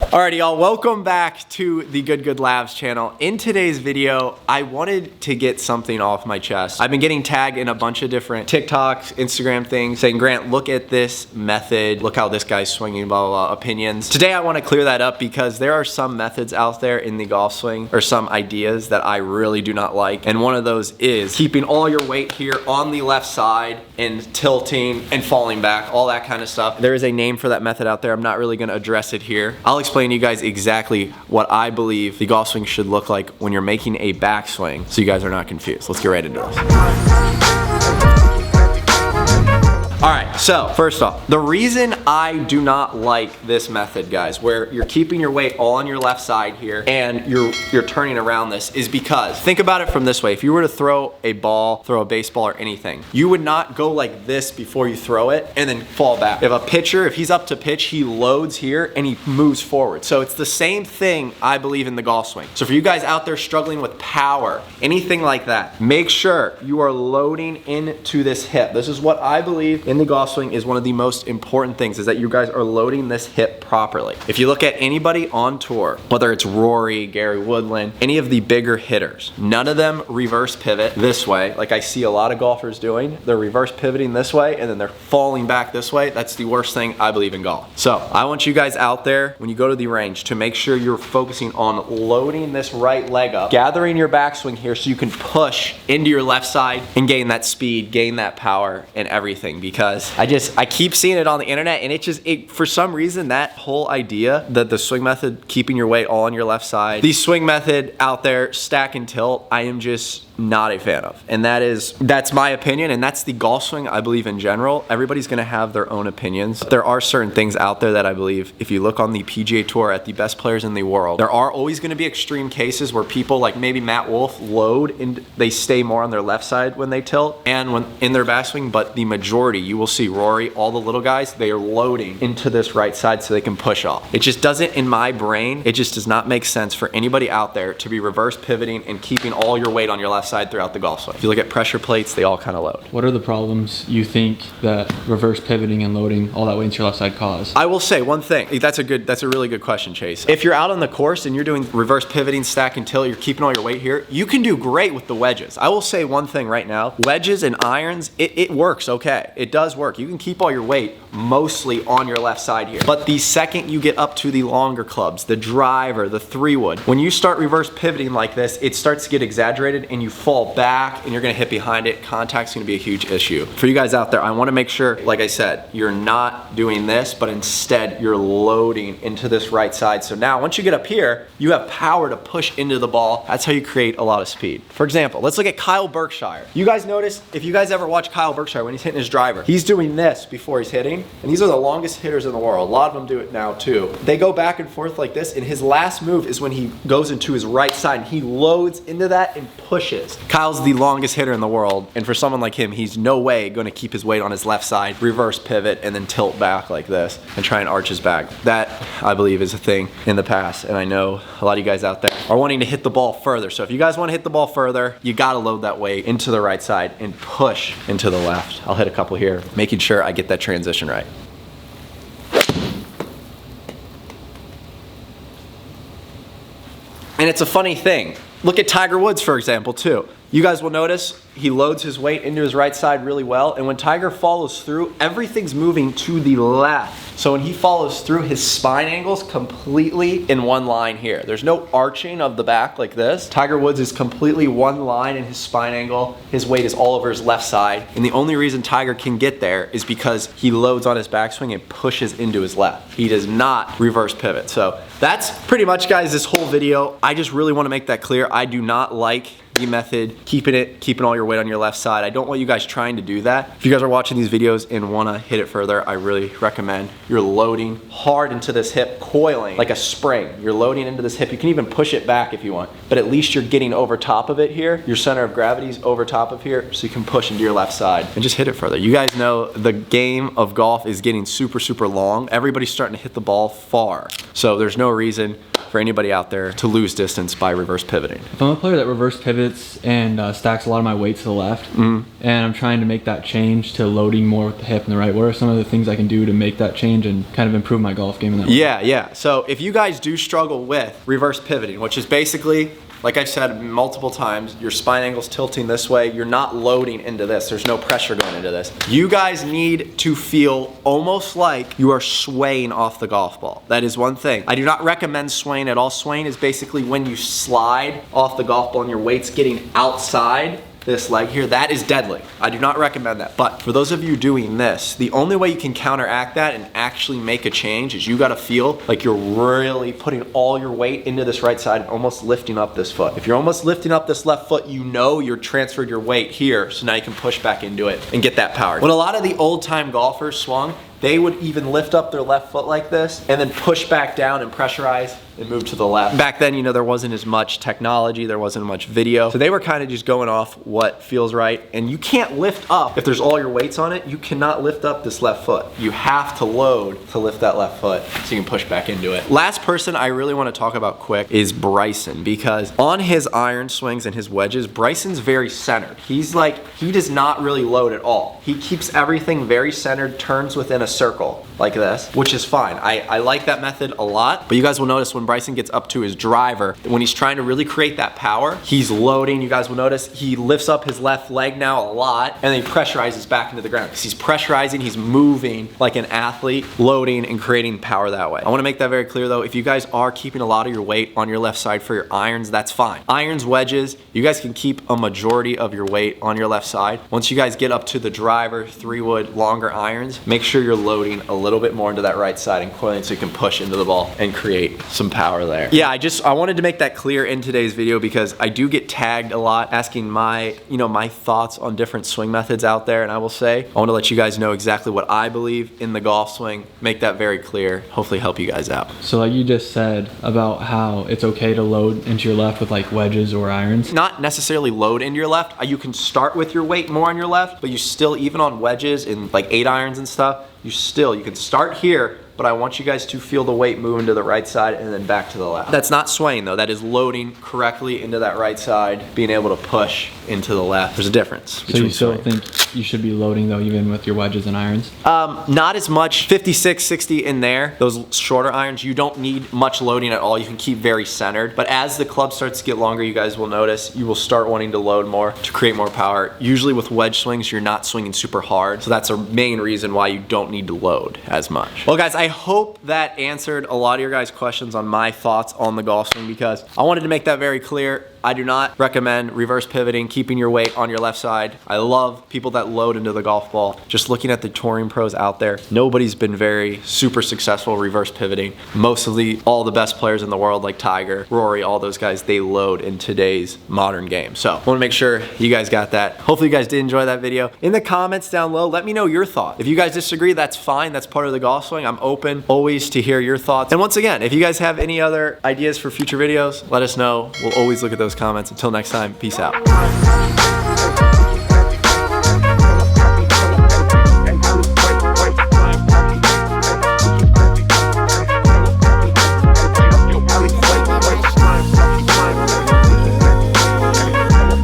Alrighty, y'all, welcome back to the Good Labs channel. In today's video, I wanted to get something off my chest. I've been getting tagged in a bunch of different TikToks, Instagram things, saying, Grant, look at this method. Look how this guy's swinging, blah, blah, blah, opinions. Today, I want to clear that up because there are some methods out there in the golf swing or some ideas that I really do not like. And one of those is keeping all your weight here on the left side and tilting and falling back, all that kind of stuff. There is a name for that method out there. I'm not really going to address it here. I'll explain to you guys exactly what I believe the golf swing should look like when you're making a backswing, so you guys are not confused. Let's get right into this. All right, so first off, the reason I do not like this method, guys, where you're keeping your weight all on your left side here and you're turning around this, is because think about it from this way. If you were to throw a ball, throw a baseball or anything, you would not go like this before you throw it and then fall back. If a pitcher, if he's up to pitch, he loads here and he moves forward. So it's the same thing, I believe, in the golf swing. So for you guys out there struggling with power, anything like that, make sure you are loading into this hip. This is what I believe in the golf swing is one of the most important things, is that you guys are loading this hip properly. If you look at anybody on tour, whether it's Rory, Gary Woodland, any of the bigger hitters, none of them reverse pivot this way like I see a lot of golfers doing. They're reverse pivoting this way and then they're falling back this way. That's the worst thing I believe in golf. So I want you guys out there, when you go to the range, to make sure you're focusing on loading this right leg up, gathering your backswing here so you can push into your left side and gain that speed, gain that power and everything. Because I keep seeing it on the internet, and for some reason, that whole idea that the swing method, keeping your weight all on your left side, the swing method out there, stack and tilt, I am just not a fan of. And that's my opinion, and that's the golf swing I believe in general. Everybody's gonna have their own opinions. There are certain things out there that I believe, if you look on the PGA Tour at the best players in the world, there are always gonna be extreme cases where people like maybe Matt Wolff load and they stay more on their left side when they tilt and when in their backswing, but the majority, you will see Rory, all the little guys, they are loading into this right side so they can push off. It just doesn't, in my brain, it just does not make sense for anybody out there to be reverse pivoting and keeping all your weight on your left side throughout the golf swing. If you look at pressure plates, they all kind of load. What are the problems you think that reverse pivoting and loading all that weight into your left side cause? I will say one thing. That's a really good question, Chase. If you're out on the course and you're doing reverse pivoting, stack and tilt, you're keeping all your weight here, you can do great with the wedges. I will say one thing right now, wedges and irons, it works okay. It does work. You can keep all your weight mostly on your left side here. But the second you get up to the longer clubs, the driver, the 3-wood, when you start reverse pivoting like this, it starts to get exaggerated and you fall back and you're gonna hit behind it. Contact's gonna be a huge issue. For you guys out there, I wanna make sure, like I said, you're not doing this, but instead you're loading into this right side. So now once you get up here, you have power to push into the ball. That's how you create a lot of speed. For example, let's look at Kyle Berkshire. You guys notice, if you guys ever watch Kyle Berkshire when he's hitting his driver, he's doing this before he's hitting, and these are the longest hitters in the world. A lot of them do it now too. They go back and forth like this, and his last move is when he goes into his right side and he loads into that and pushes. Kyle's the longest hitter in the world, and for someone like him, he's no way going to keep his weight on his left side, reverse pivot, and then tilt back like this and try and arch his back. That, I believe, is a thing in the past, and I know a lot of you guys out there are wanting to hit the ball further. So if you guys want to hit the ball further, you got to load that weight into the right side and push into the left. I'll hit a couple here, making sure I get that transition right. And it's a funny thing. Look at Tiger Woods, for example, too. You guys will notice he loads his weight into his right side really well, and when Tiger follows through, everything's moving to the left. So when he follows through, his spine angle's completely in one line here. There's no arching of the back like this. Tiger Woods is completely one line in his spine angle. His weight is all over his left side, and the only reason Tiger can get there is because he loads on his backswing and pushes into his left. He does not reverse pivot. So that's pretty much, guys, this whole video. I just really want to make that clear. I do not like the method, keeping all your weight on your left side. I don't want you guys trying to do that. If you guys are watching these videos and want to hit it further, I really recommend you're loading hard into this hip, coiling like a spring. You're loading into this hip. You can even push it back if you want, but at least you're getting over top of it here. Your center of gravity is over top of here, so you can push into your left side and just hit it further. You guys know the game of golf is getting super, super long. Everybody's starting to hit the ball far. So there's no reason for anybody out there to lose distance by reverse pivoting. If I'm a player that reverse pivots and stacks a lot of my weight to the left, and I'm trying to make that change to loading more with the hip and the right, what are some of the things I can do to make that change and kind of improve my golf game in that way? Yeah. So if you guys do struggle with reverse pivoting, which is basically, like I've said multiple times, your spine angle's tilting this way, you're not loading into this, there's no pressure going into this. You guys need to feel almost like you are swaying off the golf ball. That is one thing. I do not recommend swaying at all. Swaying is basically when you slide off the golf ball and your weight's getting outside this leg here. That is deadly. I do not recommend that. But for those of you doing this, the only way you can counteract that and actually make a change is you got to feel like you're really putting all your weight into this right side and almost lifting up this foot. If you're almost lifting up this left foot, you know you're transferred your weight here, so now you can push back into it and get that power. When a lot of the old time golfers swung, they would even lift up their left foot like this and then push back down and pressurize and move to the left. Back then, you know, there wasn't as much technology, there wasn't much video. So they were kind of just going off what feels right. And you can't lift up, if there's all your weights on it, you cannot lift up this left foot. You have to load to lift that left foot so you can push back into it. Last person I really want to talk about quick is Bryson, because on his iron swings and his wedges, Bryson's very centered. He's like, he does not really load at all. He keeps everything very centered, turns within a circle like this, which is fine. I like that method a lot, but you guys will notice when Bryson gets up to his driver, when he's trying to really create that power, he's loading. You guys will notice he lifts up his left leg now a lot, and then he pressurizes back into the ground because he's pressurizing, he's moving like an athlete, loading and creating power that way. I want to make that very clear though. If you guys are keeping a lot of your weight on your left side for your irons, that's fine. Irons, wedges, you guys can keep a majority of your weight on your left side. Once you guys get up to the driver, 3-wood, longer irons, make sure you're loading a little bit more into that right side and coiling so you can push into the ball and create some power there. Yeah, I wanted to make that clear in today's video because I do get tagged a lot asking my thoughts on different swing methods out there, and I will say, I want to let you guys know exactly what I believe in the golf swing, make that very clear, hopefully help you guys out. So like you just said about how it's okay to load into your left with like wedges or irons. Not necessarily load into your left. You can start with your weight more on your left, but you still, even on wedges and like 8 irons and stuff, you can start here, but I want you guys to feel the weight moving to the right side and then back to the left. That's not swaying though, that is loading correctly into that right side, being able to push into the left. There's a difference. So you still think you should be loading though, even with your wedges and irons? Not as much, 56, 60 in there. Those shorter irons, you don't need much loading at all. You can keep very centered, but as the club starts to get longer, you guys will notice you will start wanting to load more to create more power. Usually with wedge swings, you're not swinging super hard, so that's a main reason why you don't need to load as much. Well guys, I hope that answered a lot of your guys' questions on my thoughts on the golf swing, because I wanted to make that very clear. I do not recommend reverse pivoting, keeping your weight on your left side. I love people that load into the golf ball. Just looking at the touring pros out there, nobody's been very super successful reverse pivoting. All the best players in the world like Tiger, Rory, all those guys, they load in today's modern game. So I want to make sure you guys got that. Hopefully you guys did enjoy that video. In the comments down below, let me know your thought. If you guys disagree, that's fine. That's part of the golf swing. I'm open always to hear your thoughts. And once again, if you guys have any other ideas for future videos, let us know. We'll always look at those comments. Until next time, peace out.